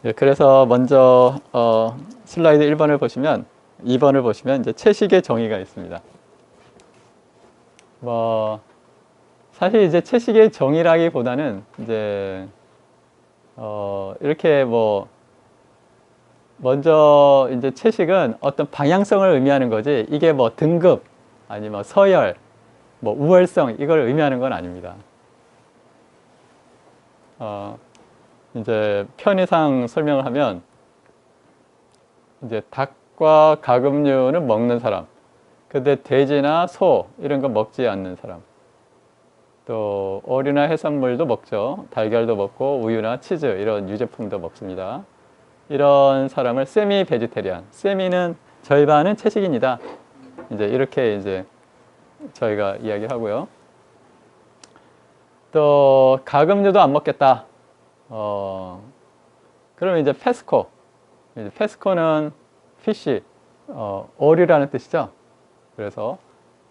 예, 그래서 먼저 슬라이드 1번을 보시면 2번을 보시면 이제 채식의 정의가 있습니다. 뭐 사실 이제 채식의 정의라기보다는 이제 이렇게 뭐 먼저 이제 채식은 어떤 방향성을 의미하는 거지 이게 뭐 등급 아니면 서열 뭐 우월성 이걸 의미하는 건 아닙니다. 이제 편의상 설명을 하면 이제 닭과 가금류는 먹는 사람, 근데 돼지나 소 이런 거 먹지 않는 사람, 또 오리나 해산물도 먹죠. 달걀도 먹고 우유나 치즈 이런 유제품도 먹습니다. 이런 사람을 세미 베지테리안, 세미는 절반은 채식인이다. 이제 이렇게 이제 저희가 이야기하고요. 또 가금류도 안 먹겠다. 그러면 이제 페스코. 이제 페스코는 피쉬, 어류라는 뜻이죠. 그래서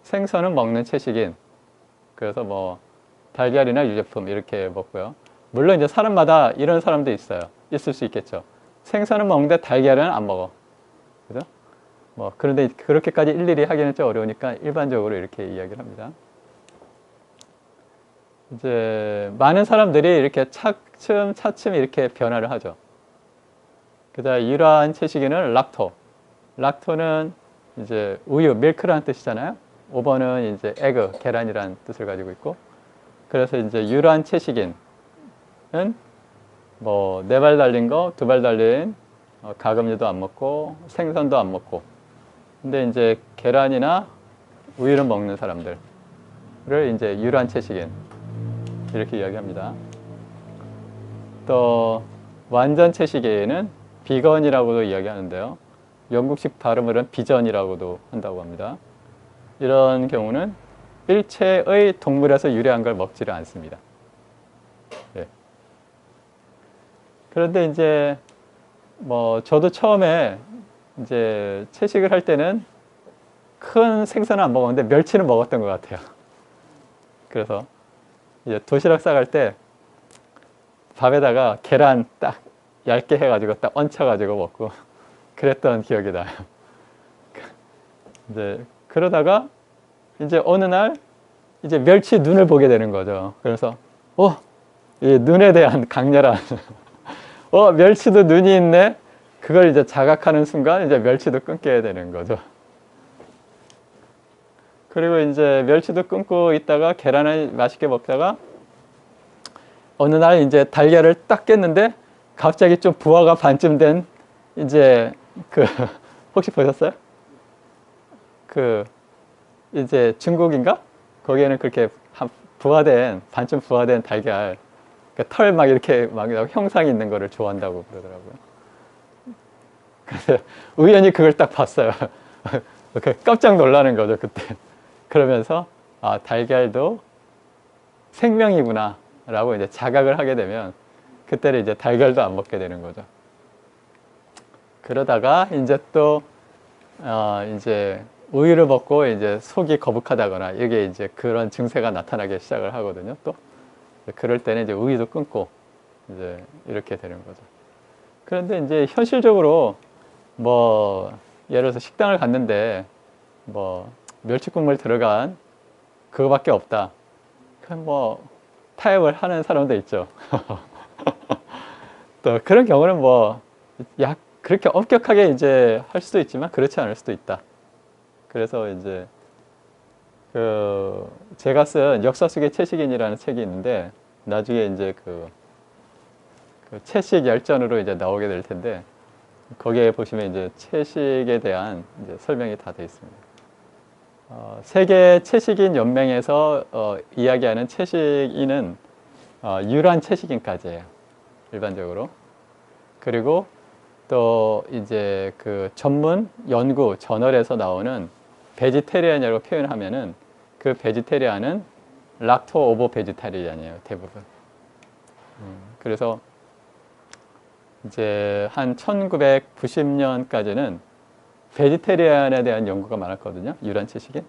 생선은 먹는 채식인. 그래서 뭐 달걀이나 유제품 이렇게 먹고요. 물론 이제 사람마다 이런 사람도 있어요. 있을 수 있겠죠. 생선은 먹는데 달걀은 안 먹어. 그죠? 뭐 그런데 그렇게까지 일일이 하기는 좀 어려우니까 일반적으로 이렇게 이야기를 합니다. 이제 많은 사람들이 이렇게 차츰 이렇게 변화를 하죠. 그다음 이러한 채식인은 락토. 락토는 이제 우유, 밀크라는 뜻이잖아요. 5번은 이제 에그, 계란이라는 뜻을 가지고 있고. 그래서 이제 유란 채식인은 뭐 4발 달린 거, 2발 달린 가금류도 안 먹고 생선도 안 먹고. 근데 이제 계란이나 우유를 먹는 사람들을 이제 유란 채식인 이렇게 이야기합니다. 또 완전 채식인은 비건이라고도 이야기하는데요. 영국식 발음으로는 비전이라고도 한다고 합니다. 이런 경우는 일체의 동물에서 유래한 걸 먹지를 않습니다. 네. 그런데 이제 뭐 저도 처음에 이제 채식을 할 때는 큰 생선은 안 먹었는데 멸치는 먹었던 것 같아요. 그래서 이제 도시락 싸갈 때 밥에다가 계란 딱 얇게 해가지고 딱 얹혀가지고 먹고 그랬던 기억이 나요. 이제 그러다가 이제 어느 날 이제 멸치 눈을 보게 되는 거죠. 그래서 이 눈에 대한 강렬한 멸치도 눈이 있네. 그걸 이제 자각하는 순간 이제 멸치도 끊게 되는 거죠. 그리고 이제 멸치도 끊고 있다가 계란을 맛있게 먹다가 어느 날 이제 달걀을 딱 깼는데 갑자기 좀 부화가 반쯤 된 이제 혹시 보셨어요? 이제 중국인가? 거기에는 그렇게 반쯤 부화된 달걀 털 막 이렇게 막 형상이 있는 거를 좋아한다고 그러더라고요. 그래서 우연히 그걸 딱 봤어요. 깜짝 놀라는 거죠, 그때. 그러면서 달걀도 생명이구나 라고 이제 자각을 하게 되면 그때는 이제 달걀도 안 먹게 되는 거죠. 그러다가 이제 또 이제 우유를 먹고 이제 속이 거북하다거나 이게 이제 그런 증세가 나타나기 시작을 하거든요. 또 그럴 때는 이제 우유도 끊고 이제 이렇게 되는 거죠. 그런데 이제 현실적으로 뭐 예를 들어서 식당을 갔는데 뭐 멸치국물 들어간 그거밖에 없다. 그럼 뭐 타협을 하는 사람도 있죠. 또 그런 경우는 뭐 그렇게 엄격하게 이제 할 수도 있지만 그렇지 않을 수도 있다. 그래서 이제 제가 쓴 역사 속의 채식인이라는 책이 있는데 나중에 이제 그 채식 열전으로 이제 나오게 될 텐데 거기에 보시면 이제 채식에 대한 이제 설명이 다 되어 있습니다. 세계 채식인 연맹에서 이야기하는 채식인은 유란 채식인까지예요. 일반적으로. 그리고 또 이제 그 전문 연구 저널에서 나오는 베지테리안이라고 표현하면은 그 베지테리안은 락토 오버 베지테리안이에요, 대부분. 그래서 이제 한 1990년까지는 베지테리안에 대한 연구가 많았거든요, 유란 채식인.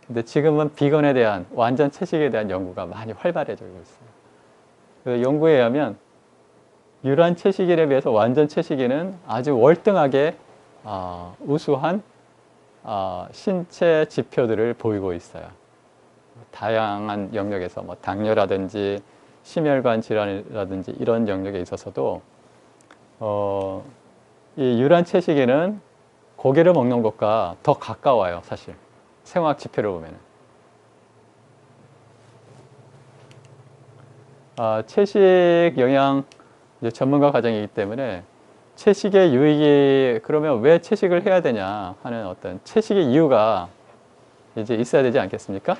근데 지금은 비건에 대한, 완전 채식에 대한 연구가 많이 활발해지고 있어요. 그 연구에 의하면 유란 채식인에 비해서 완전 채식인은 아주 월등하게 우수한 신체 지표들을 보이고 있어요. 다양한 영역에서 뭐 당뇨라든지 심혈관 질환이라든지 이런 영역에 있어서도 이 유란 채식인은 고기를 먹는 것과 더 가까워요, 사실. 생화학 지표를 보면은. 채식 영양 이제 전문가 과정이기 때문에 채식의 유익이 그러면 왜 채식을 해야 되냐 하는 어떤 채식의 이유가 이제 있어야 되지 않겠습니까?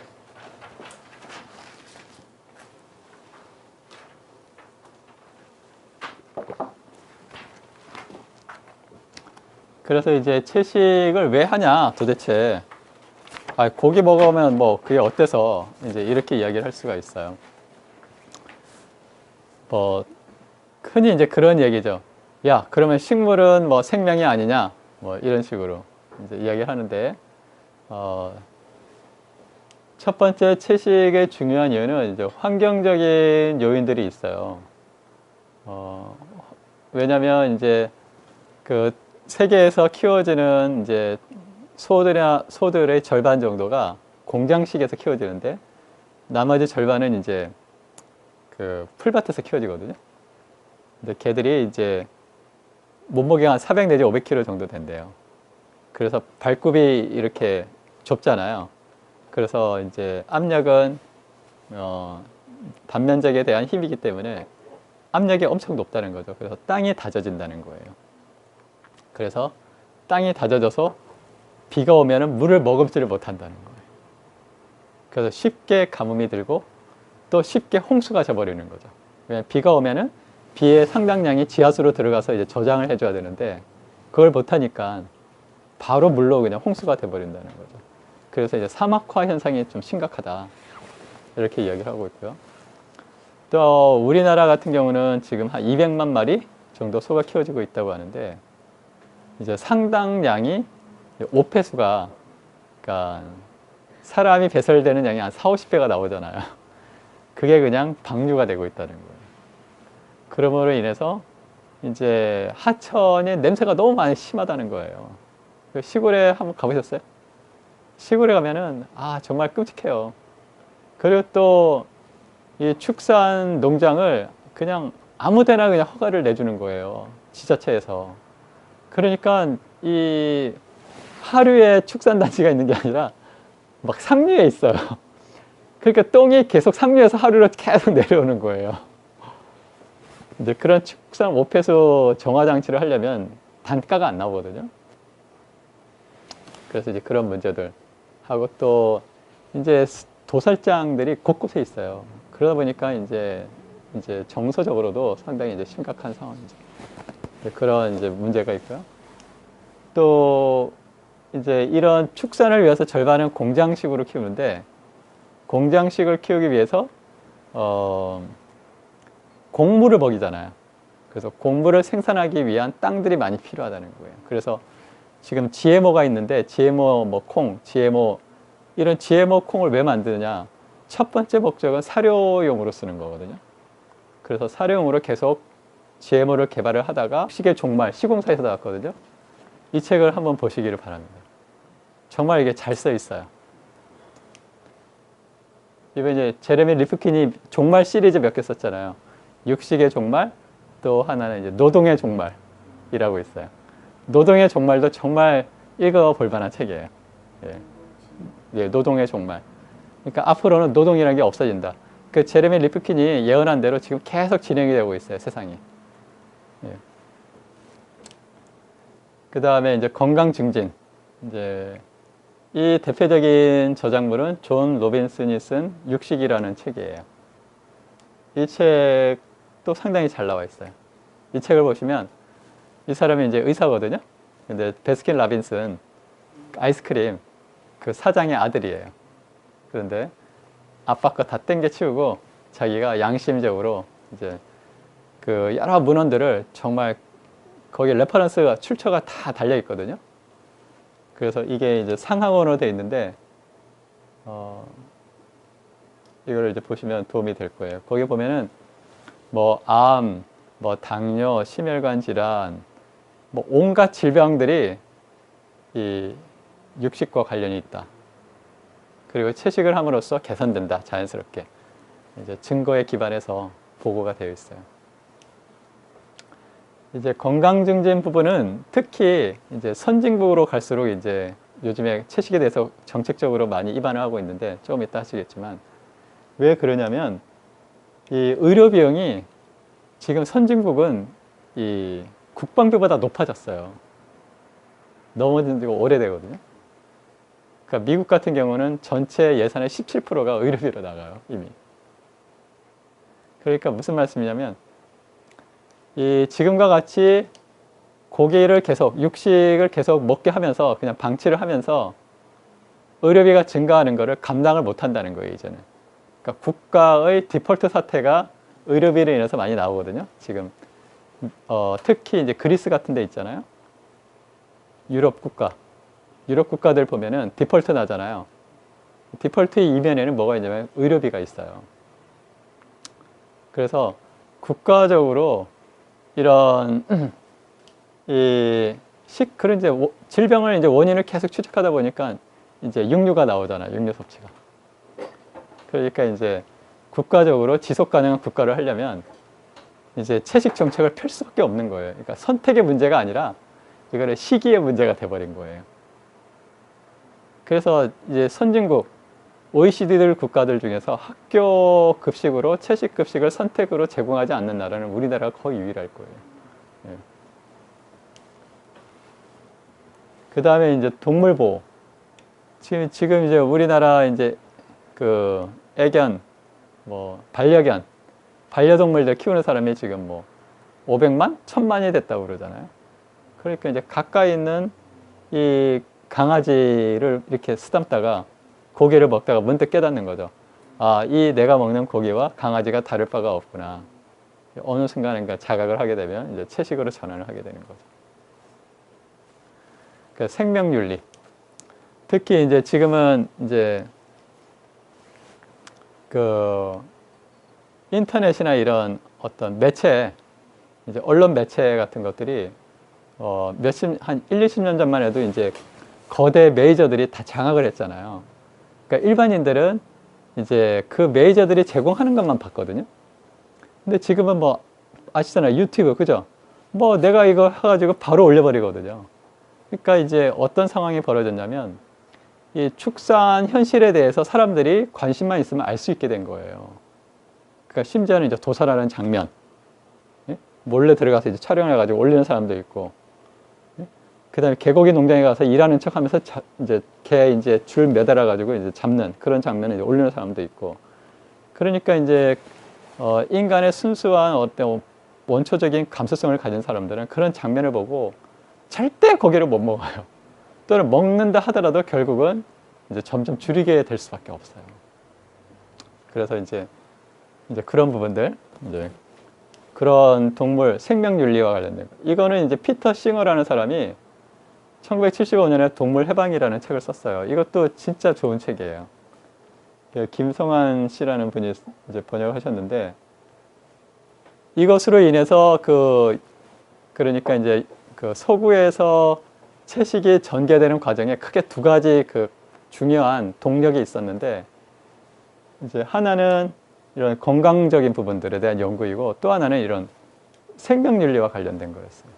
그래서 이제 채식을 왜 하냐 도대체. 고기 먹으면 뭐 그게 어때서 이제 이렇게 이야기를 할 수가 있어요. 뭐 흔히 이제 그런 얘기죠. 야, 그러면 식물은 뭐 생명이 아니냐? 뭐 이런 식으로 이제 이야기를 하는데, 첫 번째 채식의 중요한 이유는 이제 환경적인 요인들이 있어요. 왜냐면 이제 그 세계에서 키워지는 이제 소들의 절반 정도가 공장식에서 키워지는데, 나머지 절반은 이제 그 풀밭에서 키워지거든요. 근데 걔들이 이제 몸무게가 한 400 내지 500kg 정도 된대요. 그래서 발굽이 이렇게 좁잖아요. 그래서 이제 압력은 단면적에 대한 힘이기 때문에 압력이 엄청 높다는 거죠. 그래서 땅이 다져진다는 거예요. 그래서 땅이 다져져서 비가 오면은 물을 머금지를 못한다는 거예요. 그래서 쉽게 가뭄이 들고 또 쉽게 홍수가 져버리는 거죠. 왜냐하면 비가 오면은 비의 상당량이 지하수로 들어가서 이제 저장을 해줘야 되는데 그걸 못하니까 바로 물로 그냥 홍수가 돼버린다는 거죠. 그래서 이제 사막화 현상이 좀 심각하다 이렇게 이야기를 하고 있고요. 또 우리나라 같은 경우는 지금 한 200만 마리 정도 소가 키워지고 있다고 하는데 이제 상당량이 오폐수가 그러니까 사람이 배설되는 양이 한 4, 50배가 나오잖아요. 그게 그냥 방류가 되고 있다는 거예요. 그러므로 인해서 이제 하천의 냄새가 너무 많이 심하다는 거예요. 시골에 한번 가보셨어요? 시골에 가면은 정말 끔찍해요. 그리고 또 이 축산 농장을 그냥 아무데나 그냥 허가를 내주는 거예요. 지자체에서. 그러니까 이 하류에 축산단지가 있는 게 아니라 막 상류에 있어요. 그러니까 똥이 계속 상류에서 하류로 계속 내려오는 거예요. 이제 그런 축산 오폐수 정화 장치를 하려면 단가가 안 나오거든요. 그래서 이제 그런 문제들 하고 또 이제 도살장들이 곳곳에 있어요. 그러다 보니까 이제 정서적으로도 상당히 이제 심각한 상황이죠. 그런 이제 문제가 있고요. 또 이제 이런 축산을 위해서 절반은 공장식으로 키우는데 공장식을 키우기 위해서 곡물을 먹이잖아요. 그래서 곡물을 생산하기 위한 땅들이 많이 필요하다는 거예요. 그래서 지금 GMO가 있는데 GMO 뭐 콩, GMO 이런 GMO 콩을 왜 만드느냐? 첫 번째 목적은 사료용으로 쓰는 거거든요. 그래서 사료용으로 계속 GMO를 개발을 하다가 시계 종말 시공사에서 나왔거든요. 이 책을 한번 보시기를 바랍니다. 정말 이게 잘 써 있어요. 이번 이제 제레미 리프킨이 종말 시리즈 몇 개 썼잖아요. 육식의 종말, 또 하나는 이제 노동의 종말이라고 있어요. 노동의 종말도 정말 읽어볼 만한 책이에요. 예, 노동의 종말. 그러니까 앞으로는 노동이라는 게 없어진다. 그 제레미 리프킨이 예언한 대로 지금 계속 진행이 되고 있어요, 세상이. 예. 그 다음에 이제 건강 증진. 이제 이 대표적인 저작물은 존 로빈슨이 쓴 육식이라는 책이에요. 이 책도 상당히 잘 나와 있어요. 이 책을 보시면 이 사람이 이제 의사거든요. 근데 베스킨 라빈슨 아이스크림 그 사장의 아들이에요. 그런데 아빠 거 다 땡겨 치우고 자기가 양심적으로 이제 그 여러 문헌들을 정말 거기 레퍼런스가 출처가 다 달려 있거든요. 그래서 이게 이제 상하원으로 되어 있는데 이거를 이제 보시면 도움이 될 거예요. 거기 보면은 뭐 암, 뭐 당뇨, 심혈관 질환, 뭐 온갖 질병들이 이 육식과 관련이 있다. 그리고 채식을 함으로써 개선된다. 자연스럽게. 이제 증거에 기반해서 보고가 되어 있어요. 이제 건강 증진 부분은 특히 이제 선진국으로 갈수록 이제 요즘에 채식에 대해서 정책적으로 많이 입안을 하고 있는데 조금 이따 하시겠지만 왜 그러냐면 이 의료 비용이 지금 선진국은 이 국방비보다 높아졌어요. 넘어진 지가 오래되거든요. 그러니까 미국 같은 경우는 전체 예산의 17%가 의료비로 나가요, 이미. 그러니까 무슨 말씀이냐면 이 지금과 같이 고기를 계속, 육식을 계속 먹게 하면서 그냥 방치를 하면서 의료비가 증가하는 것을 감당을 못 한다는 거예요, 이제는. 그러니까 국가의 디폴트 사태가 의료비로 인해서 많이 나오거든요. 지금 특히 이제 그리스 같은 데 있잖아요. 유럽 국가들 보면은 디폴트 나잖아요. 디폴트의 이면에는 뭐가 있냐면 의료비가 있어요. 그래서 국가적으로 이런 그런 이제 질병을 이제 원인을 계속 추적하다 보니까 이제 육류가 나오잖아요. 육류 섭취가. 그러니까 이제 국가적으로 지속 가능한 국가를 하려면 이제 채식 정책을 펼 수밖에 없는 거예요. 그러니까 선택의 문제가 아니라 이거는 시기의 문제가 돼버린 거예요. 그래서 이제 선진국 OECD 국가들 중에서 학교 급식으로 채식 급식을 선택으로 제공하지 않는 나라는 우리나라가 거의 유일할 거예요. 예. 그 다음에 이제 동물 보호. 지금 이제 우리나라 이제 그 애견, 뭐 반려동물들 키우는 사람이 지금 뭐 500만, 1000만이 됐다고 그러잖아요. 그러니까 이제 가까이 있는 이 강아지를 이렇게 쓰담다가 고기를 먹다가 문득 깨닫는 거죠. 아, 이 내가 먹는 고기와 강아지가 다를 바가 없구나. 어느 순간인가 자각을 하게 되면 이제 채식으로 전환을 하게 되는 거죠. 그 생명윤리. 특히 이제 지금은 이제 그 인터넷이나 이런 어떤 매체, 이제 언론 매체 같은 것들이 한 1, 20년 전만 해도 이제 거대 메이저들이 다 장악을 했잖아요. 그러니까 일반인들은 이제 그 메이저들이 제공하는 것만 봤거든요. 근데 지금은 뭐 아시잖아요. 유튜브, 그죠? 뭐 내가 이거 해가지고 바로 올려버리거든요. 그러니까 이제 어떤 상황이 벌어졌냐면 이 축산 현실에 대해서 사람들이 관심만 있으면 알 수 있게 된 거예요. 그러니까 심지어는 이제 도살하는 장면, 예? 몰래 들어가서 이제 촬영해가지고 올리는 사람도 있고, 예? 그 다음에 개고기 농장에 가서 일하는 척 하면서 이제 개 이제 줄 매달아가지고 이제 잡는 그런 장면을 이제 올리는 사람도 있고, 그러니까 이제 인간의 순수한 어떤 원초적인 감수성을 가진 사람들은 그런 장면을 보고 절대 고기를 못 먹어요. 또는 먹는다 하더라도 결국은 이제 점점 줄이게 될 수밖에 없어요. 그래서 이제 그런 부분들, 이제 그런 동물 생명윤리와 관련된 거. 이거는 이제 피터 싱어라는 사람이 1975년에 동물 해방이라는 책을 썼어요. 이것도 진짜 좋은 책이에요. 김성환 씨라는 분이 이제 번역하셨는데, 이것으로 인해서 그러니까 이제 그 서구에서 채식이 전개되는 과정에 크게 두 가지 그 중요한 동력이 있었는데, 이제 하나는 이런 건강적인 부분들에 대한 연구이고, 또 하나는 이런 생명윤리와 관련된 거였어요.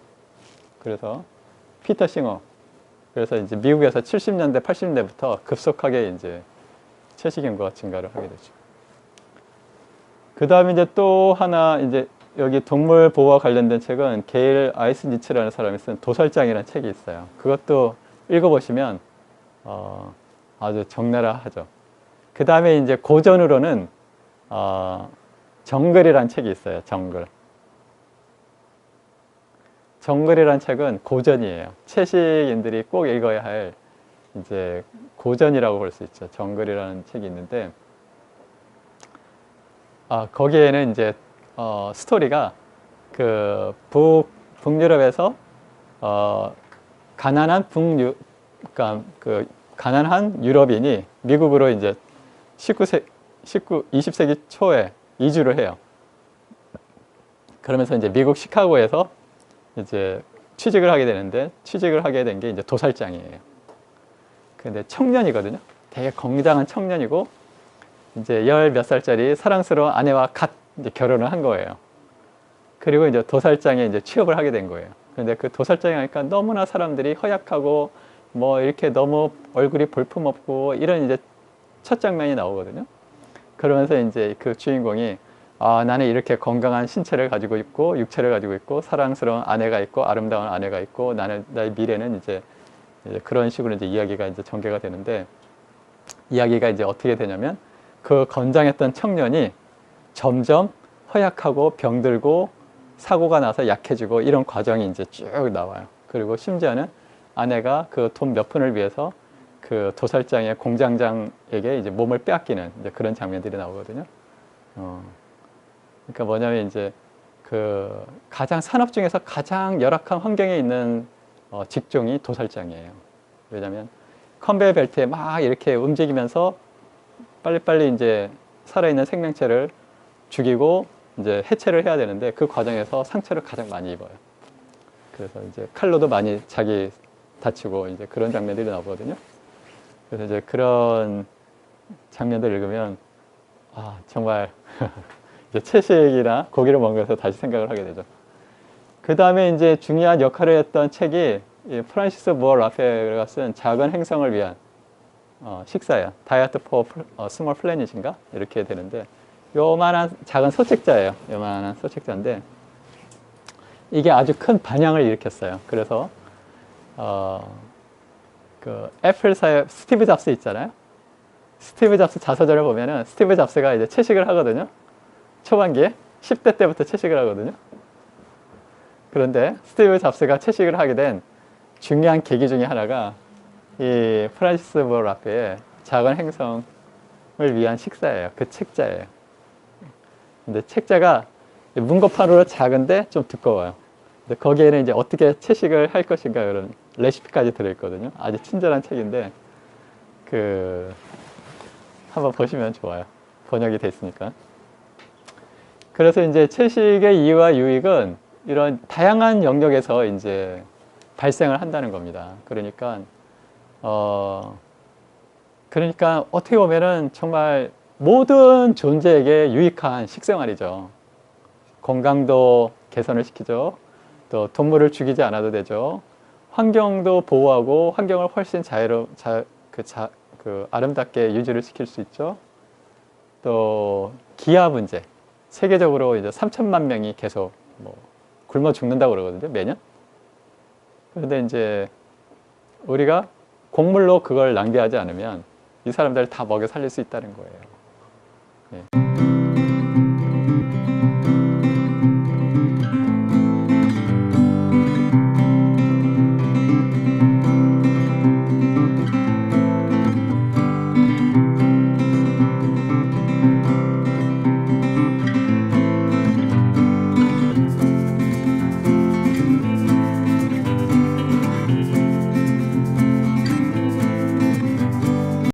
그래서 피터 싱어. 그래서 이제 미국에서 70년대, 80년대부터 급속하게 이제 채식 인구가 증가를 하게 되죠. 그 다음에 이제 또 하나 이제 여기 동물 보호와 관련된 책은 게일 아이스니츠라는 사람이 쓴 도살장이라는 책이 있어요. 그것도 읽어보시면 아주 적나라하죠. 그 다음에 이제 고전으로는 정글이라는 책이 있어요. 정글이라는 책은 고전이에요. 채식인들이 꼭 읽어야 할 이제 고전이라고 볼 수 있죠. 정글이라는 책이 있는데, 거기에는 이제 스토리가 그 북유럽에서 가난한 그러니까 그 가난한 유럽인이 미국으로 이제 20세기 초에 이주를 해요. 그러면서 이제 미국 시카고에서 이제 취직을 하게 되는데, 취직을 하게 된 게 이제 도살장이에요. 근데 청년이거든요. 되게 건장한 청년이고, 이제 10몇 살짜리 사랑스러운 아내와 갓 이제 결혼을 한 거예요. 그리고 이제 도살장에 이제 취업을 하게 된 거예요. 근데 그 도살장에 가니까 너무나 사람들이 허약하고, 뭐 이렇게 너무 얼굴이 볼품없고, 이런 이제 첫 장면이 나오거든요. 그러면서 이제 그 주인공이, 아, 나는 이렇게 건강한 신체를 가지고 있고, 육체를 가지고 있고, 사랑스러운 아내가 있고, 아름다운 아내가 있고, 나의 미래는 이제 그런 식으로 이제 이야기가 이제 전개가 되는데, 이야기가 이제 어떻게 되냐면, 그 건장했던 청년이 점점 허약하고 병들고 사고가 나서 약해지고 이런 과정이 이제 쭉 나와요. 그리고 심지어는 아내가 그 돈 몇 푼을 위해서 그 도살장의 공장장에게 이제 몸을 빼앗기는 이제 그런 장면들이 나오거든요. 그러니까 뭐냐면 이제 그 가장 산업 중에서 가장 열악한 환경에 있는 직종이 도살장이에요. 왜냐하면 컨베이어 벨트에 막 이렇게 움직이면서 빨리빨리 이제 살아있는 생명체를 죽이고 이제 해체를 해야 되는데 그 과정에서 상처를 가장 많이 입어요. 그래서 이제 칼로도 많이 자기 다치고 이제 그런 장면들이 나오거든요. 그래서 이제 그런 장면들 읽으면 아 정말 이제 채식이나 고기를 먹으면서 다시 생각을 하게 되죠. 그 다음에 이제 중요한 역할을 했던 책이 이 프란시스 무어 라펠가 쓴 작은 행성을 위한 식사예요. 다이어트 포 스몰 플래닛인가 이렇게 되는데 요만한 작은 소책자예요. 요만한 소책자인데 이게 아주 큰 반향을 일으켰어요. 그래서 그 애플사의 스티브 잡스 있잖아요. 스티브 잡스 자서전을 보면은 스티브 잡스가 이제 채식을 하거든요. 초반기에 10대 때부터 채식을 하거든요. 그런데 스티브 잡스가 채식을 하게 된 중요한 계기 중에 하나가 이 프란시스 무어 라펠의 작은 행성을 위한 식사예요. 그 책자예요. 근데 책자가 문고판으로 작은데 좀 두꺼워요. 근데 거기에는 이제 어떻게 채식을 할 것인가 그런 레시피까지 들어있거든요. 아주 친절한 책인데 그 한번 보시면 좋아요. 번역이 돼 있으니까. 그래서 이제 채식의 이유와 유익은 이런 다양한 영역에서 이제 발생을 한다는 겁니다. 그러니까 어떻게 보면은 정말 모든 존재에게 유익한 식생활이죠. 건강도 개선을 시키죠. 또 동물을 죽이지 않아도 되죠. 환경도 보호하고 환경을 훨씬 아름답게 유지를 시킬 수 있죠. 또 기아 문제. 세계적으로 이제 3천만 명이 계속 뭐 굶어 죽는다고 그러거든요. 매년. 그런데 이제 우리가 곡물로 그걸 낭비하지 않으면 이 사람들 다 먹여 살릴 수 있다는 거예요. 네.